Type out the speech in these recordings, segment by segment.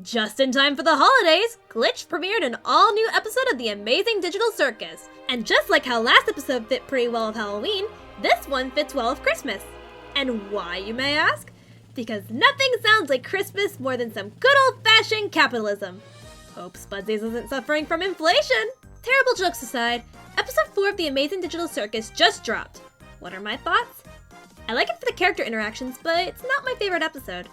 Just in time for the holidays, Glitch premiered an all-new episode of the amazing Digital Circus. And just like how last episode fit pretty well with Halloween, this one fits well with Christmas. And why, you may ask? Because nothing sounds like Christmas more than some good old-fashioned capitalism. Hope Spudsies isn't suffering from inflation. Terrible jokes aside, episode 4 of the amazing Digital Circus just dropped. What are my thoughts? I like it for the character interactions, but it's not my favorite episode.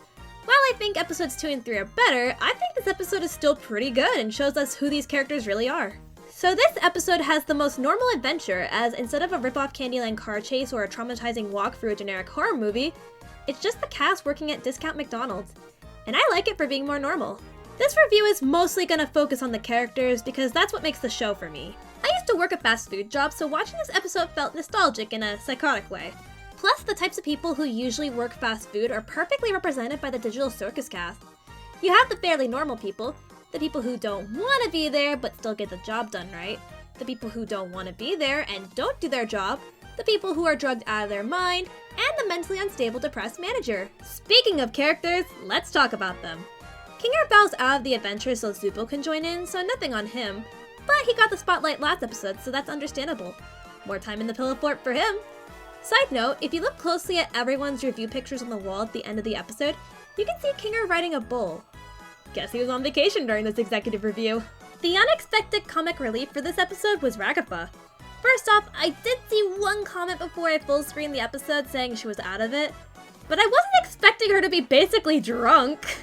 While I think episodes 2 and 3 are better, I think this episode is still pretty good and shows us who these characters really are. So this episode has the most normal adventure, as instead of a rip-off Candyland car chase or a traumatizing walk through a generic horror movie, it's just the cast working at discount McDonald's. And I like it for being more normal. This review is mostly gonna focus on the characters because that's what makes the show for me. I used to work a fast food job, so watching this episode felt nostalgic in a psychotic way. Plus, the types of people who usually work fast food are perfectly represented by the Digital Circus cast. You have the fairly normal people, the people who don't want to be there but still get the job done right, the people who don't want to be there and don't do their job, the people who are drugged out of their mind, and the mentally unstable depressed manager. Speaking of characters, let's talk about them. Kinger bows out of the adventure so Zooble can join in, so nothing on him, but he got the spotlight last episode, so that's understandable. More time in the pillow fort for him. Side note, if you look closely at everyone's review pictures on the wall at the end of the episode, you can see Kinger riding a bull. Guess he was on vacation during this executive review. The unexpected comic relief for this episode was Ragatha. First off, I did see one comment before I full screened the episode saying she was out of it, but I wasn't expecting her to be basically drunk.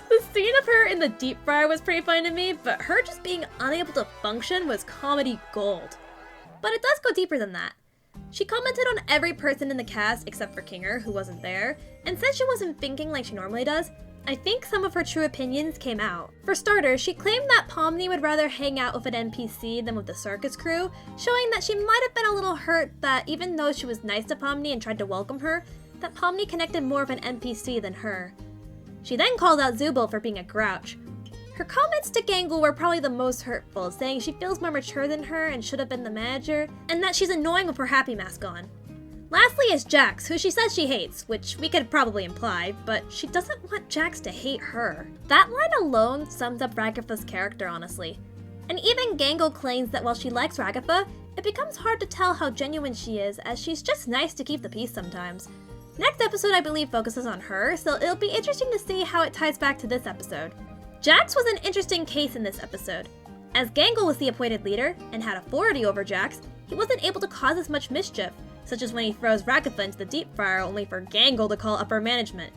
The scene of her in the deep fryer was pretty funny to me, but her just being unable to function was comedy gold. But it does go deeper than that. She commented on every person in the cast except for Kinger, who wasn't there, and said she wasn't thinking like she normally does. I think some of her true opinions came out. For starters, she claimed that Pomni would rather hang out with an NPC than with the circus crew, showing that she might have been a little hurt that even though she was nice to Pomni and tried to welcome her, that Pomni connected more with an NPC than her. She then called out Zooble for being a grouch. Her comments to Gangle were probably the most hurtful, saying she feels more mature than her and should have been the manager, and that she's annoying with her happy mask on. Lastly is Jax, who she says she hates, which we could probably imply, but she doesn't want Jax to hate her. That line alone sums up Ragatha's character, honestly. And even Gangle claims that while she likes Ragatha, it becomes hard to tell how genuine she is, as she's just nice to keep the peace sometimes. Next episode, I believe, focuses on her, so it'll be interesting to see how it ties back to this episode. Jax was an interesting case in this episode. As Gangle was the appointed leader and had authority over Jax, he wasn't able to cause as much mischief, such as when he throws Ragatha into the deep fryer only for Gangle to call upper management.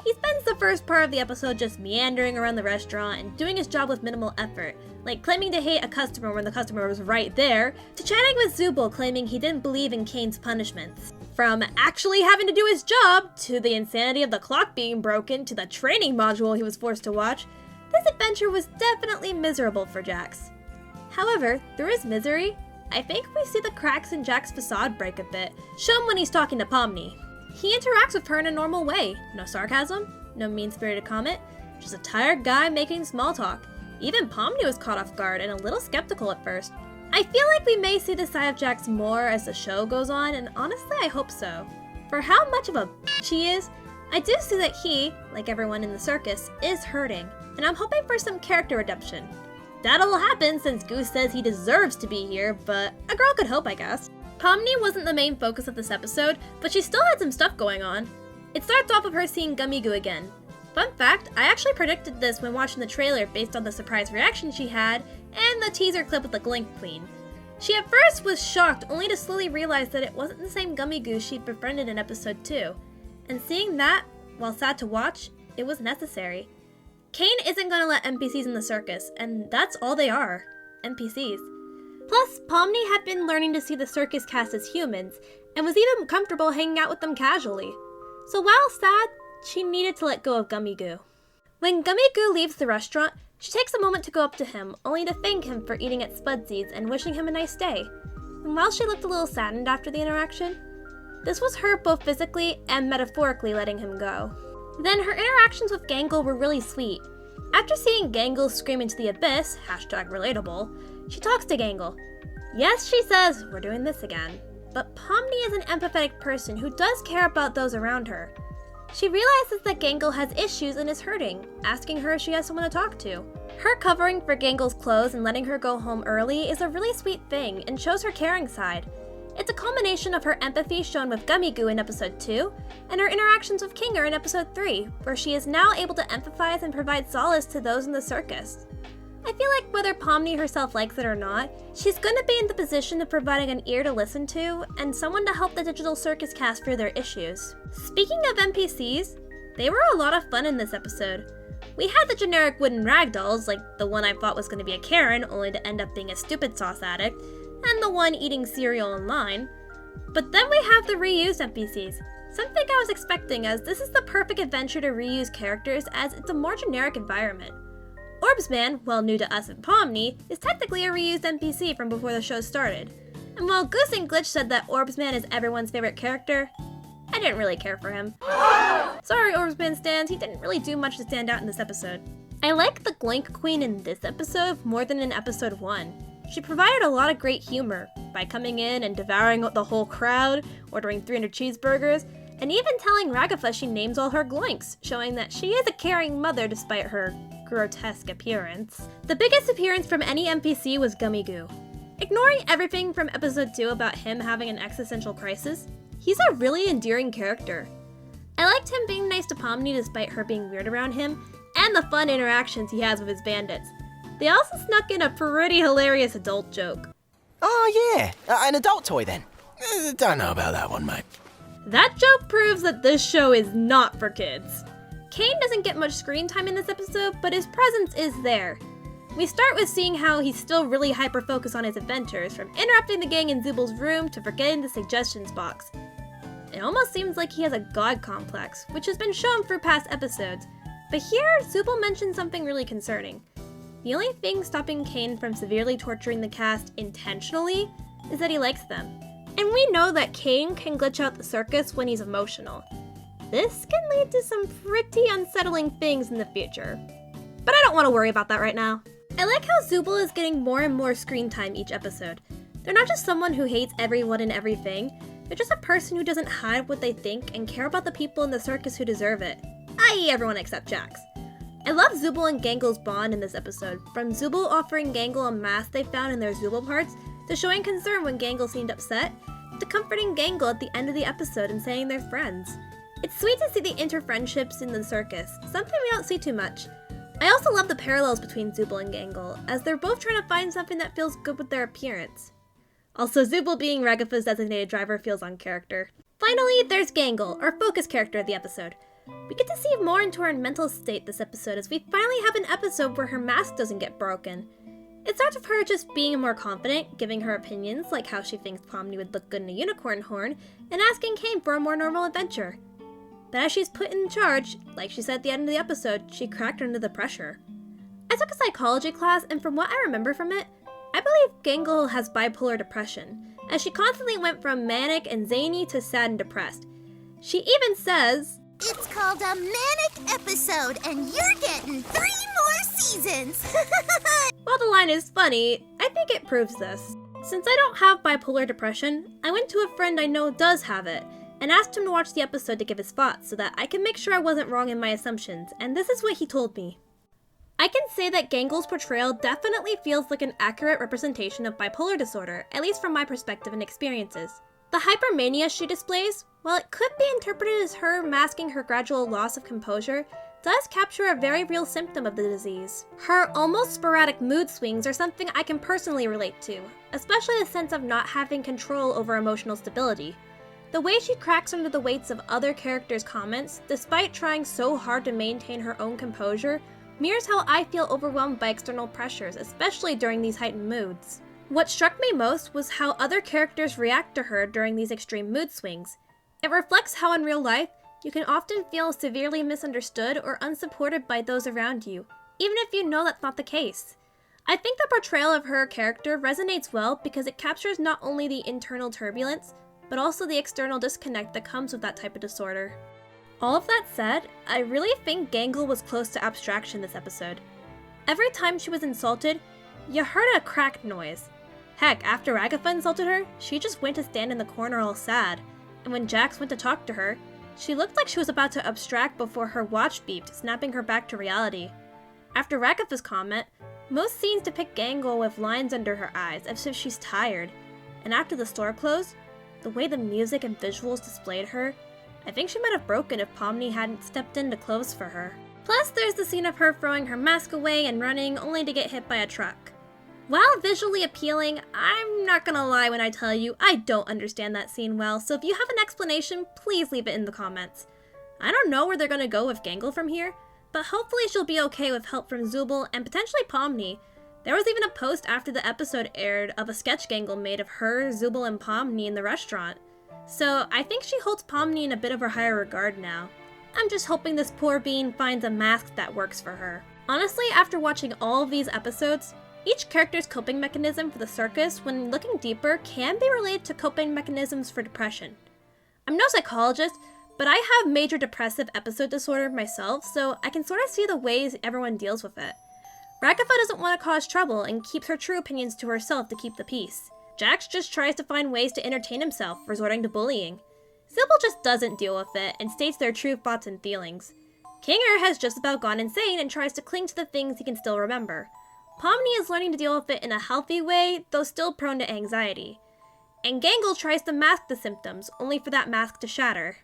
He spends the first part of the episode just meandering around the restaurant and doing his job with minimal effort, like claiming to hate a customer when the customer was right there, to chatting with Zooble claiming he didn't believe in Caine's punishments. From actually having to do his job, to the insanity of the clock being broken, to the training module he was forced to watch, this adventure was definitely miserable for Jax. However, through his misery, I think we see the cracks in Jax's facade break a bit, shown when he's talking to Pomni. He interacts with her in a normal way, no sarcasm, no mean-spirited comment, just a tired guy making small talk. Even Pomni was caught off guard and a little skeptical at first. I feel like we may see this side of Jax more as the show goes on, and honestly I hope so. For how much of a bitch he is, I do see that he, like everyone in the circus, is hurting, and I'm hoping for some character redemption. That'll happen since Goose says he deserves to be here, but a girl could hope, I guess. Pomni wasn't the main focus of this episode, but she still had some stuff going on. It starts off with her seeing Gummy Goo again. Fun fact, I actually predicted this when watching the trailer based on the surprise reaction she had and the teaser clip with the Glink Queen. She at first was shocked, only to slowly realize that it wasn't the same Gummy Goo she'd befriended in episode 2. And seeing that, while sad to watch, it was necessary. Caine isn't gonna let NPCs in the circus, and that's all they are, NPCs. Plus, Pomni had been learning to see the circus cast as humans, and was even comfortable hanging out with them casually. So while sad, she needed to let go of Gummy Goo. When Gummy Goo leaves the restaurant, she takes a moment to go up to him, only to thank him for eating at Spudsies and wishing him a nice day. And while she looked a little saddened after the interaction, this was her both physically and metaphorically letting him go. Then her interactions with Gangle were really sweet. After seeing Gangle scream into the abyss, #relatable, she talks to Gangle. Yes, she says, we're doing this again. But Pomni is an empathetic person who does care about those around her. She realizes that Gangle has issues and is hurting, asking her if she has someone to talk to. Her covering for Gangle's clothes and letting her go home early is a really sweet thing and shows her caring side. It's a culmination of her empathy shown with Gummy Goo in episode 2, and her interactions with Kinger in episode 3, where she is now able to empathize and provide solace to those in the circus. I feel like whether Pomni herself likes it or not, she's going to be in the position of providing an ear to listen to, and someone to help the Digital Circus cast through their issues. Speaking of NPCs, they were a lot of fun in this episode. We had the generic wooden ragdolls, like the one I thought was going to be a Karen, only to end up being a stupid sauce addict, and the one eating cereal in line. But then we have the reused NPCs, something I was expecting, as this is the perfect adventure to reuse characters as it's a more generic environment. Orbsman, while new to us and Pomni, is technically a reused NPC from before the show started. And while Goose and Glitch said that Orbsman is everyone's favorite character, I didn't really care for him. Sorry, Orbsman stans, he didn't really do much to stand out in this episode. I like the Gloink Queen in this episode more than in episode 1. She provided a lot of great humor by coming in and devouring the whole crowd, ordering 300 cheeseburgers, and even telling Ragatha she names all her gloinks, showing that she is a caring mother despite her grotesque appearance. The biggest appearance from any NPC was Gummy Goo. Ignoring everything from episode 2 about him having an existential crisis, he's a really endearing character. I liked him being nice to Pomni despite her being weird around him, and the fun interactions he has with his bandits. They also snuck in a pretty hilarious adult joke. Oh yeah, an adult toy then. Don't know about that one, mate. That joke proves that this show is not for kids. Caine doesn't get much screen time in this episode, but his presence is there. We start with seeing how he's still really hyper-focused on his adventures, from interrupting the gang in Zooble's room to forgetting the suggestions box. It almost seems like he has a god complex, which has been shown through past episodes, but here, Zooble mentions something really concerning. The only thing stopping Caine from severely torturing the cast intentionally is that he likes them. And we know that Caine can glitch out the circus when he's emotional. This can lead to some pretty unsettling things in the future. But I don't want to worry about that right now. I like how Zooble is getting more and more screen time each episode. They're not just someone who hates everyone and everything, they're just a person who doesn't hide what they think and care about the people in the circus who deserve it, i.e. everyone except Jax. I love Zooble and Gangle's bond in this episode, from Zooble offering Gangle a mask they found in their Zooble parts, to showing concern when Gangle seemed upset, to comforting Gangle at the end of the episode and saying they're friends. It's sweet to see the inter-friendships in the circus, something we don't see too much. I also love the parallels between Zooble and Gangle, as they're both trying to find something that feels good with their appearance. Also, Zooble being Ragatha's designated driver feels on character. Finally, there's Gangle, our focus character of the episode. We get to see more into her mental state this episode, as we finally have an episode where her mask doesn't get broken. It starts with her just being more confident, giving her opinions, like how she thinks Pomni would look good in a unicorn horn, and asking Caine for a more normal adventure. But as she's put in charge, like she said at the end of the episode, she cracked under the pressure. I took a psychology class, and from what I remember from it, I believe Gangle has bipolar depression, as she constantly went from manic and zany to sad and depressed. She even says, "It's called a manic episode, and you're getting 3 more seasons." While the line is funny, I think it proves this. Since I don't have bipolar depression, I went to a friend I know does have it, and asked him to watch the episode to give his thoughts so that I can make sure I wasn't wrong in my assumptions, and this is what he told me. I can say that Gangle's portrayal definitely feels like an accurate representation of bipolar disorder, at least from my perspective and experiences. The hypermania she displays, while it could be interpreted as her masking her gradual loss of composure, does capture a very real symptom of the disease. Her almost sporadic mood swings are something I can personally relate to, especially the sense of not having control over emotional stability. The way she cracks under the weights of other characters' comments, despite trying so hard to maintain her own composure, mirrors how I feel overwhelmed by external pressures, especially during these heightened moods. What struck me most was how other characters react to her during these extreme mood swings. It reflects how in real life, you can often feel severely misunderstood or unsupported by those around you, even if you know that's not the case. I think the portrayal of her character resonates well because it captures not only the internal turbulence, but also the external disconnect that comes with that type of disorder. All of that said, I really think Gangle was close to abstraction this episode. Every time she was insulted, you heard a crack noise. Heck, after Ragatha insulted her, she just went to stand in the corner all sad, and when Jax went to talk to her, She looked like she was about to abstract before her watch beeped, snapping her back to reality. After Ragatha's comment, most scenes depict Gangle with lines under her eyes, as if she's tired. And after the store closed, the way the music and visuals displayed her, I think she might have broken if Pomni hadn't stepped in to close for her. Plus, there's the scene of her throwing her mask away and running, only to get hit by a truck. While visually appealing, I'm not gonna lie when I tell you I don't understand that scene well, so if you have an explanation, please leave it in the comments. I don't know where they're gonna go with Gangle from here, but hopefully she'll be okay with help from Zooble and potentially Pomni. There was even a post after the episode aired of a sketch Gangle made of her, Zooble, and Pomni in the restaurant. So I think she holds Pomni in a bit of a higher regard now. I'm just hoping this poor bean finds a mask that works for her. Honestly, after watching all of these episodes, each character's coping mechanism for the circus, when looking deeper, can be related to coping mechanisms for depression. I'm no psychologist, but I have major depressive episode disorder myself, so I can sort of see the ways everyone deals with it. Ragatha doesn't want to cause trouble and keeps her true opinions to herself to keep the peace. Jax just tries to find ways to entertain himself, resorting to bullying. Zooble just doesn't deal with it and states their true thoughts and feelings. Caine has just about gone insane and tries to cling to the things he can still remember. Pomni is learning to deal with it in a healthy way, though still prone to anxiety. And Gangle tries to mask the symptoms, only for that mask to shatter.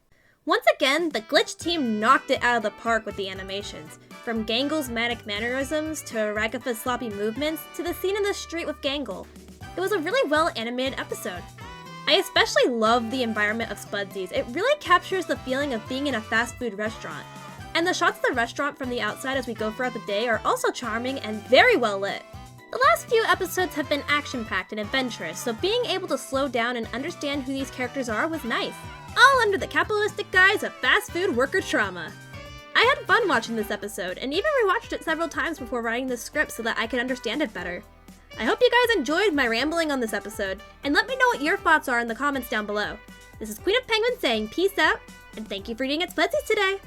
Once again, the Glitch team knocked it out of the park with the animations. From Gangle's manic mannerisms, to Ragatha's sloppy movements, to the scene in the street with Gangle. It was a really well animated episode. I especially love the environment of Spudsies. It really captures the feeling of being in a fast food restaurant. And the shots of the restaurant from the outside as we go throughout the day are also charming and very well lit. The last few episodes have been action-packed and adventurous, so being able to slow down and understand who these characters are was nice. All under the capitalistic guise of fast food worker trauma. I had fun watching this episode, and even rewatched it several times before writing the script so that I could understand it better. I hope you guys enjoyed my rambling on this episode, and let me know what your thoughts are in the comments down below. This is Queen of Penguins saying peace out, and thank you for eating at Spudsies today!